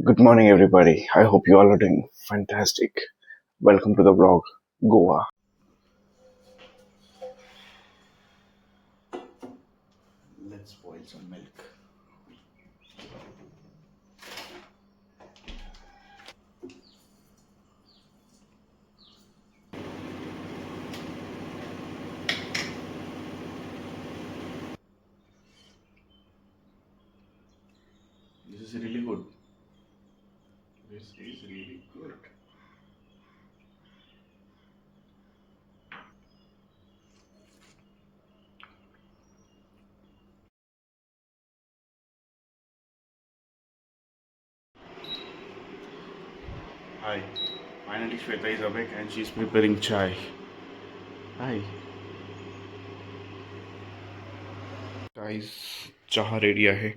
Good morning, everybody. I hope you all are doing fantastic. Welcome to the vlog, Goa. Let's boil some milk. This is really good. This is really good. Hi. Finally, Shweta is awake and she's preparing chai. Hi. Guys, चहा ready आहे.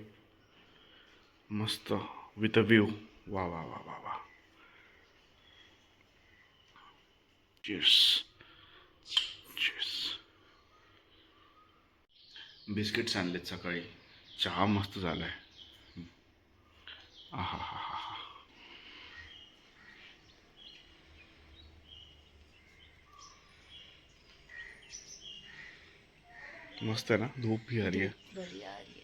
मस्त with a view. वाह वाह वाह वाह वाह. Cheers. Cheers. Biscuits आणलेत सकाळी. चहा मस्त झालाय. आहा हा हा हा. मस्त है ना. धूप भी आ रही है. बढ़िया आ रही है.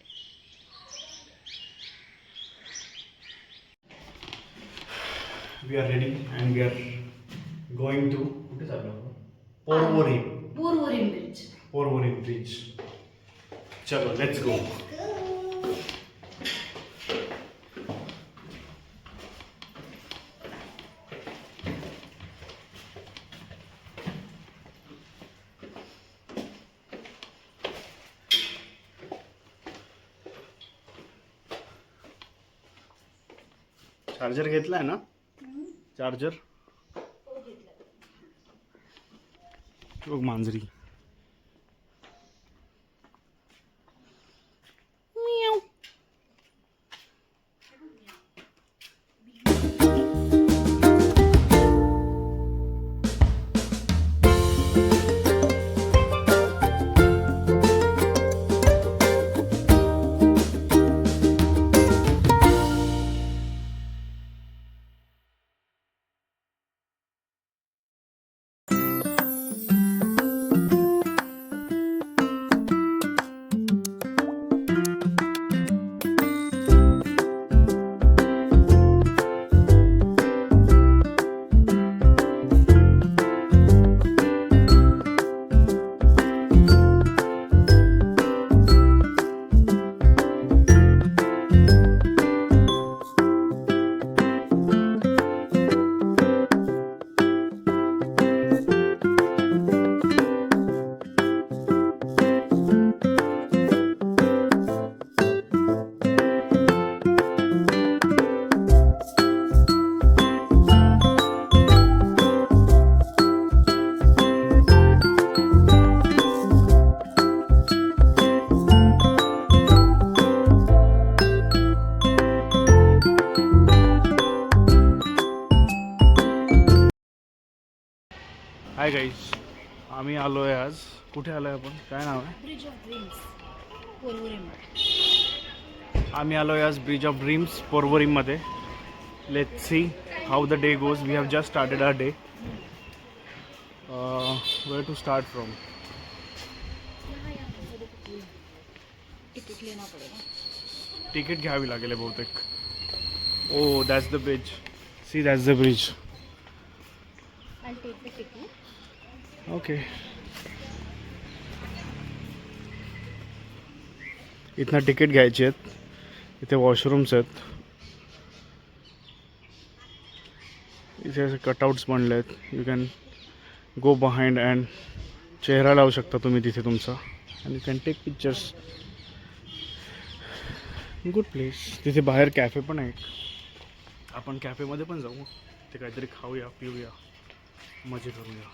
We are ready and we are going to कुठे चाललो आपण? पोरवोरी. पोरवोरीम ब्रिज. पोरवोरी ब्रिज. चलो लेट्स गो. चार्जर घेतलाय ना? चार्जर बघ मांजरी. हाय गाईज, आम्ही आलो आहे आज. कुठे आलो आहे आपण? काय नाव आहे? Bridge of dreams Porvorim. आम्ही आलो आहे आज ब्रिज ऑफ ड्रीम्स पोरवोरीममध्ये. Let's see how the day goes. We have just started our day. Where to start from? Ticket लेना पड़ेगा. तिकीट घ्यावी लागेल बहुतेक. Oh that's the bridge. See that's the bridge. I'll take the ticket. Okay. इथनं ticket घ्यायची आहेत. इथे washrooms आहेत. इथे असे कटआउट्स बनले आहेत. You can go behind and चेहरा लावू शकता तुम्ही तिथे तुमचा. And you can take pictures. Good place. तिथे बाहेर कॅफे पण आहे. आपण कॅफेमध्ये पण जाऊ. ते काहीतरी खाऊया पिऊया मजे करूया.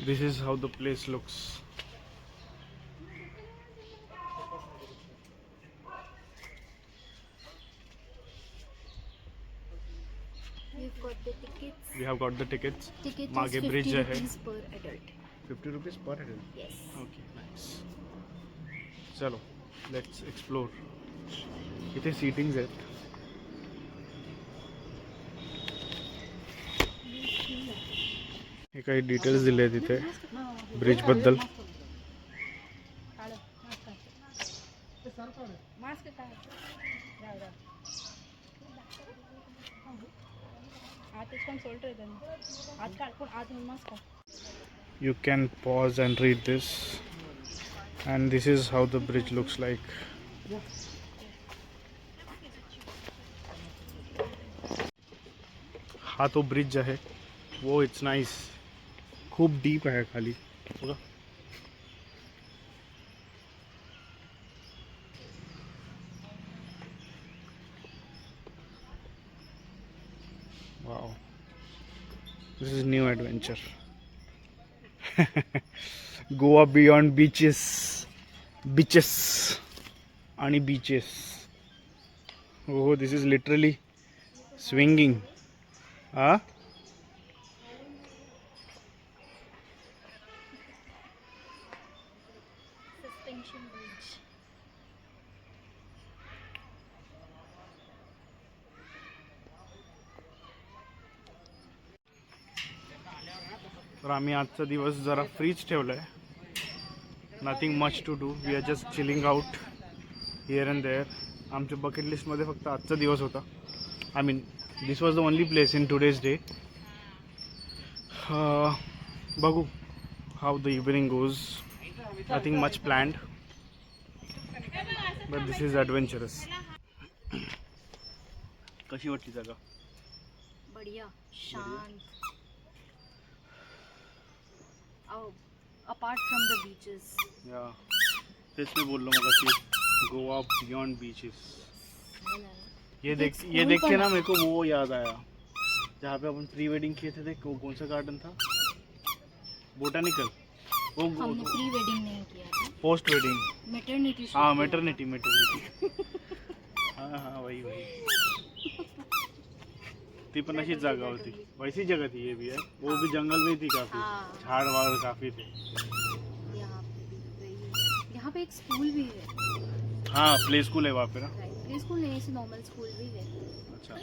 This is how the place looks. We've got the tickets. We have got the tickets. Ticket मागे is ब्रिज 50 आहे. rupees per adult. 50 rupees per head. Yes. Okay nice. चलो लेट्स एक्सप्लोर. इथे सीटिंग्स आहेत. काही डिटेल्स दिले आहेत तिथे ब्रिजबद्दल. You can pause and read this, and this is how the bridge looks like. हा तो ब्रिज आहे वो, इट्स नाइस. खूप डीप आहे खाली बघा. Wow, this is new adventure. Goa beyond beaches, beaches आणि बीचेस. हो, दिस इज लिटरली स्विंगिंग. हा, सस्पेन्शन ब्रिज. तर आम्ही आजचा दिवस जरा फ्रीच ठेवला आहे. Nothing much to do, we are just chilling out here and there. आमच्या बकेट लिस्टमध्ये फक्त आजचा दिवस होता. I mean this was the only place in today's day. बघू how the evening goes. Nothing much planned, but this is adventurous. कशी वाटली जागा? बढ़िया, शांत. Apart from the beaches. या तेच मी बोललो मग अशी गोवा बियॉन्ड बीचेस. ये देख के ना मेरे को वो याद आया जहाँ पे अपन प्री वेडिंग किए थे कौन सा गार्डन था? बोटानिकल. वो हमने प्री वेडिंग नहीं किया था, पोस्ट वेडिंग. मैटरनिटी. हाँ, मैटरनिटी. हाँ वही. ती पण अशीच जागा होती, वैसी जगह थी ये भी है. वो भी जंगल में थी काफी. हाँ. झाड़ वाड़ काफी थे. यहाँ पे एक स्कूल भी है. हाँ, प्ले स्कूल है वहाँ पे ना. प्ले स्कूल नहीं, ऐसे नॉर्मल स्कूल भी है. अच्छा.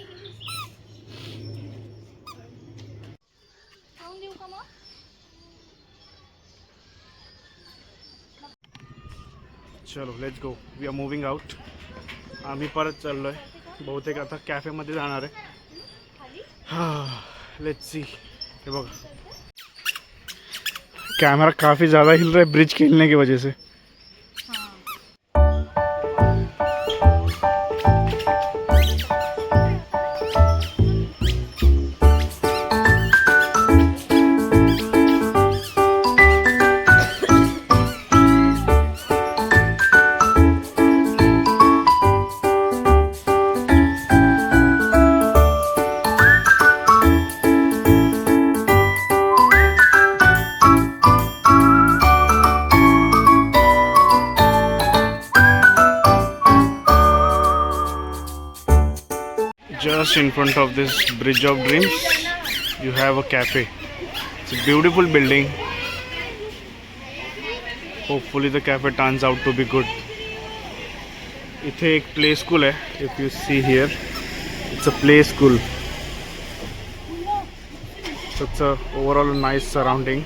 चलो let's go, we are moving out. आम्ही परत चाललो आहे. बहुतेक आता कॅफेमध्ये जाणार आहे. Let's see. हे बघा, कैमरा काफ़ी ज़्यादा हिल रहा है ब्रिज के हिलने की वजह से. Just in front of this bridge of dreams, you have a cafe. It's a beautiful building. Hopefully the cafe turns out to be good. इथे एक play school है. If you see here, it's a play school. So it's a overall nice surrounding.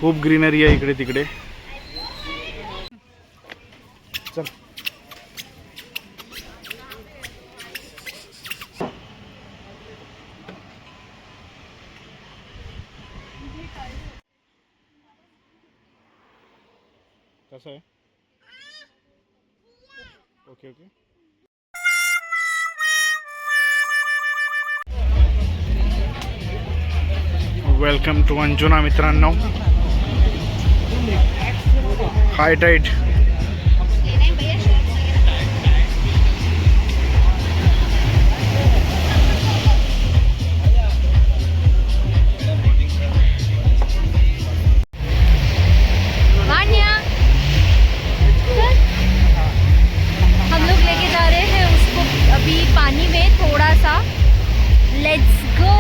खूप greenery आहे इकडे तिकडे. चल. कसं आहे? ओके. वेलकम टू अंजुना मित्रांनो. हाय टाइड. हम लोग लेके जा रहे हैं उसको अभी पानी में थोड़ा सा. Let's go.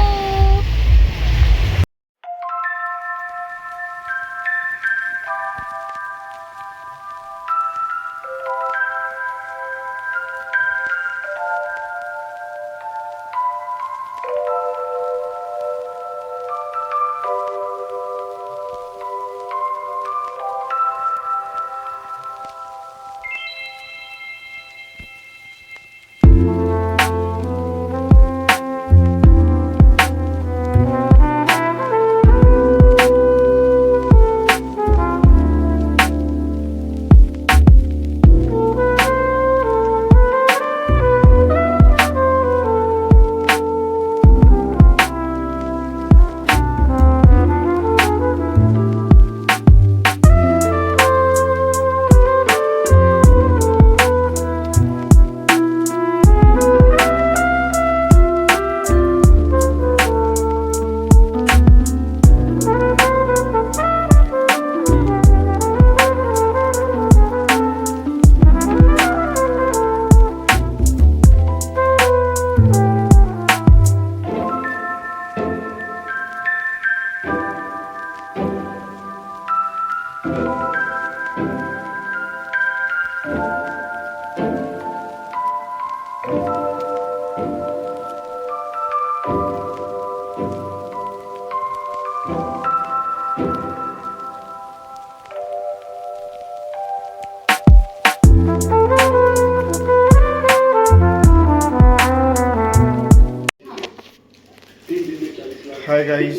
Hi guys,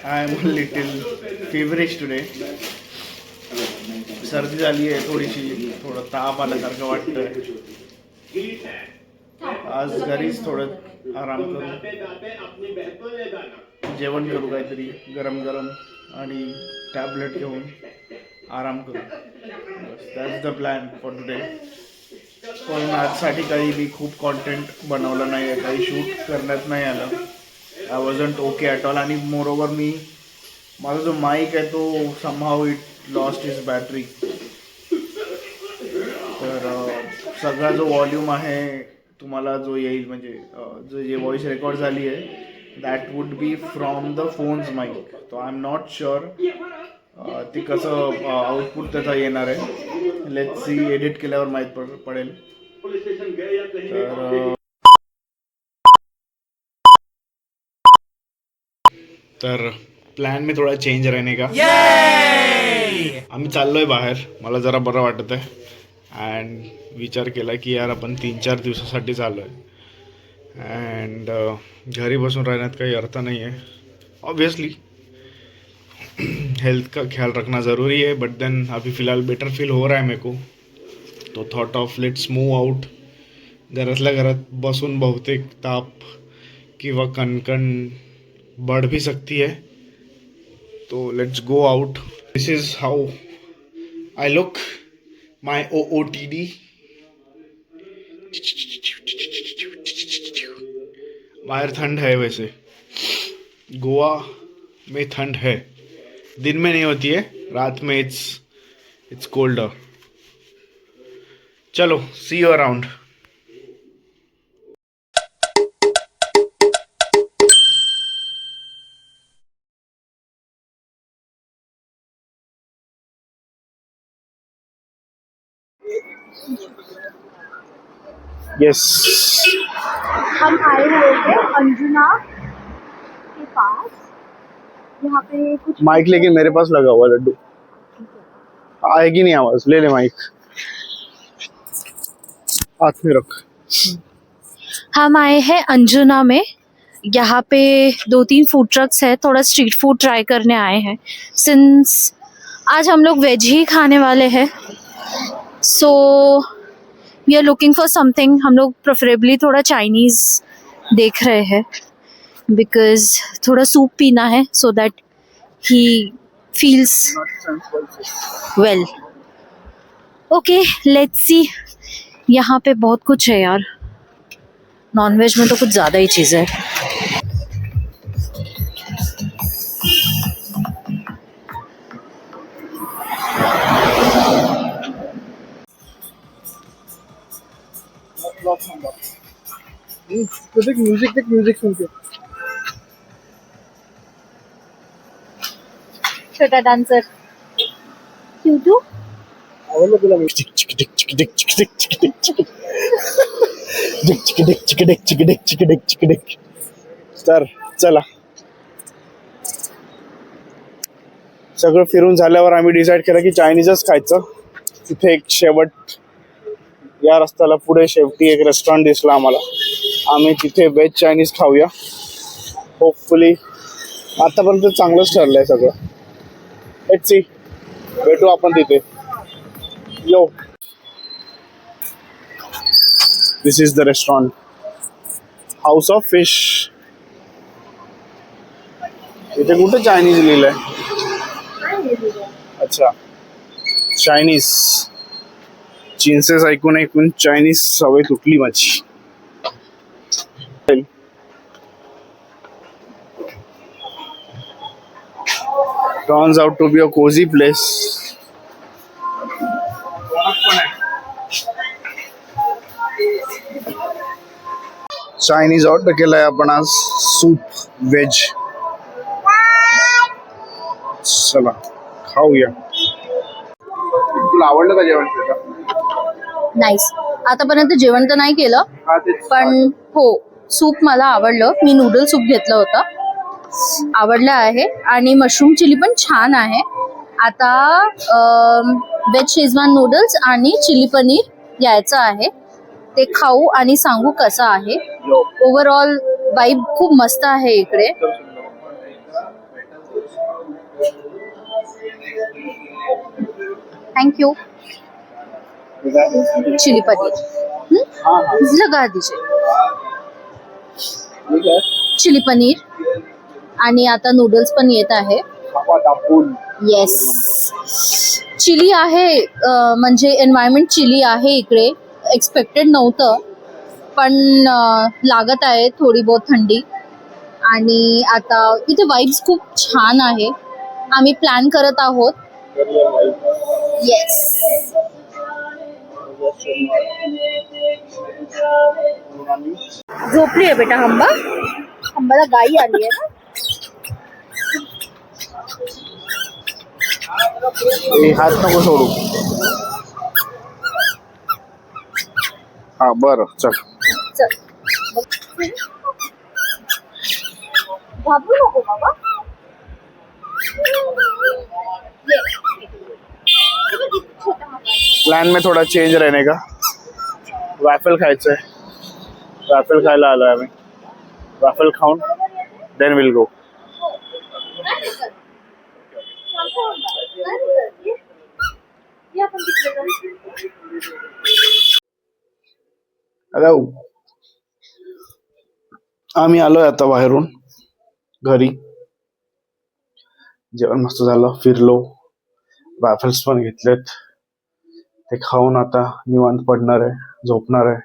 I am a little feverish today. सर्दी झाली आहे थोडीशी, थोडं ताप आल्यासारखं वाटतंय. आज घरीच थोडं आराम करू, जेवण करू काहीतरी गरम गरम आणि टॅबलेट घेऊन आराम करू. That's the plan for today. पण आजसाठी काही मी खूप कॉन्टेंट बनवलं नाही आहे, काही शूट करण्यात नाही आलं. I wasn't okay at all. आणि मोरोवर माझा जो माईक आहे तो somehow it lost his battery. तर सगळा जो वॉल्यूम आहे तुम्हाला जो येईल, म्हणजे जो जे व्हॉइस रेकॉर्ड झाली आहे that would be from the phone's mic. तो आय एम नॉट शुअर ती कसं आउटपुट त्याचा येणार आहे. लेट्स सी, एडिट केल्यावर माहीत पडेल. तर प्लॅन मी थोडा चेंज रहने का. आम्ही चाललोय बाहेर, मला जरा बरं वाटत आहे. अँड विचार केला की यार आपण 3-4 दिवसासाठी चाललो आहे. अँड घरी बसून राहण्यात काही अर्थ नाही आहे. ऑब्वियसली हेल्थ का ख्याल रखना ज़रूरी है, बट देन अभी फ़िलहाल बेटर फील हो रहा है मेरे को. तो thought of let's move out. घरातल्या घरात बसून बहुतेक ताप किंवा कणकण बढ़ भी सकती है. तो let's go out. This is how I look, my OOTD. बाहर ठंड है, वैसे गोवा में ठंड है. दिन में नहीं होती है, रात में इट्स कोल्डर. चलो, सी यू अराउंड. यस, हम आए हुए थे अंजुना के पास. यहाँ पे कुछ माइक लेके मेरे पास लगा हुआ लड्डू. आएगी नहीं आवाज, ले ले माइक, हाथ में रख. हम आए हैं अंजुना में. यहाँ पे 2-3 फूड ट्रक्स है. थोड़ा स्ट्रीट फूड ट्राई करने आए हैं. सिंस आज हम लोग वेज ही खाने वाले हैं, so we are looking for something. हम लोग प्रेफरेबली थोड़ा चाइनीज़ देख रहे हैं, बिकॉज थोड़ा सूप पीना है so that he feels well. Okay, let's see. यहाँ पे बहुत कुछ है यार. नॉनवेज में तो कुछ ज़्यादा ही चीज़ है. तो देख म्यूजिक सुन के. छोटा डांसर क्यूटू. आवडलं तुला मी. तर चला, सगळं फिरून झाल्यावर आम्ही डिसाईड केलं की चायनीजच खायचं. तिथे एक शेवट या रस्त्याला पुढे शेवटी एक रेस्टॉरंट दिसला आम्हाला. आम्ही तिथे व्हेज चायनीज खाऊया. होपफुली आतापर्यंत चांगलंच ठरलंय सगळं. लेट्स सी, भेटू आपण तिथे. Yo, this is the restaurant, house of fish. इथे कुठे चायनीज लिहिलंय? अच्छा, चायनीज. चीनसेस ऐकून ऐकून चायनीज सवय तुटली माझी. Turns out to be a cozy place. Chinese order केलाय आपण आज, सूप व्हेज. चला खाऊया. तुला आवडलं का जेवण? नाईस. आतापर्यंत जेवण तर नाही केलं, पण हो, सूप मला आवडलं. मी नूडल सूप घेतलं होतं, आवडलं आहे. आणि मशरूम चिली पण छान आहे. आता वेज शेजवान नूडल्स आणि चिली पनीर यायचं आहे. ते खाऊ आणि सांगू कसं आहे. ओव्हरऑल वाइब खूप मस्त आहे इकडे. थँक्यू. चिली पनीर लगा दीजिए. चिली पनीर आणि आता नूडल्स पण येत आहे. येस. चिली आहे, म्हणजे एन्व्हायरमेंट चिली आहे इकडे. एक्सपेक्टेड नव्हतं, पण लागत आहे थोडी बहुत थंडी. आणि आता इथे वाइब्स खूप छान आहे. आम्ही प्लॅन करत आहोत. येस. झोपली आहे बेटा हंबा. हंबाला गाई आली आहे ना. हात नको सोडू. हा बरं चल. चल. घाबरू नको बाबा. प्लान में थोड़ा चेंज रहने का. वॅफल खायचंय. वॅफल खायला आलोय आम्ही. वॅफल खाऊन देन विल गो. हॅलो. आम्ही आलोय आता बाहेरून घरी. जेवण मस्त झालं. फिरलो. वॅफल्स पण घेतलेत. ते खाऊन आता निवांत पडणार आहे. झोपणार आहे.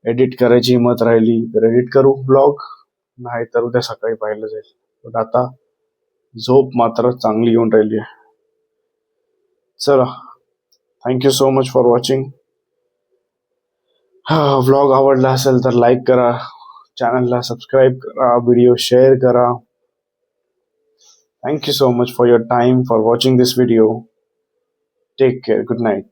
एडिट करायची हिंमत राहिली तर एडिट करू ब्लॉग, नाही तर उद्या सकाळी पाहिलं जाईल. पण आता झोप मात्र चांगली येऊन राहिली आहे. चला, thank you so much for watching. Vlog आवडला असेल तर लाईक करा, चॅनलला सबस्क्राईब करा, व्हिडिओ शेअर करा. Thank you so much for your time, for watching this video. Take care. Good night.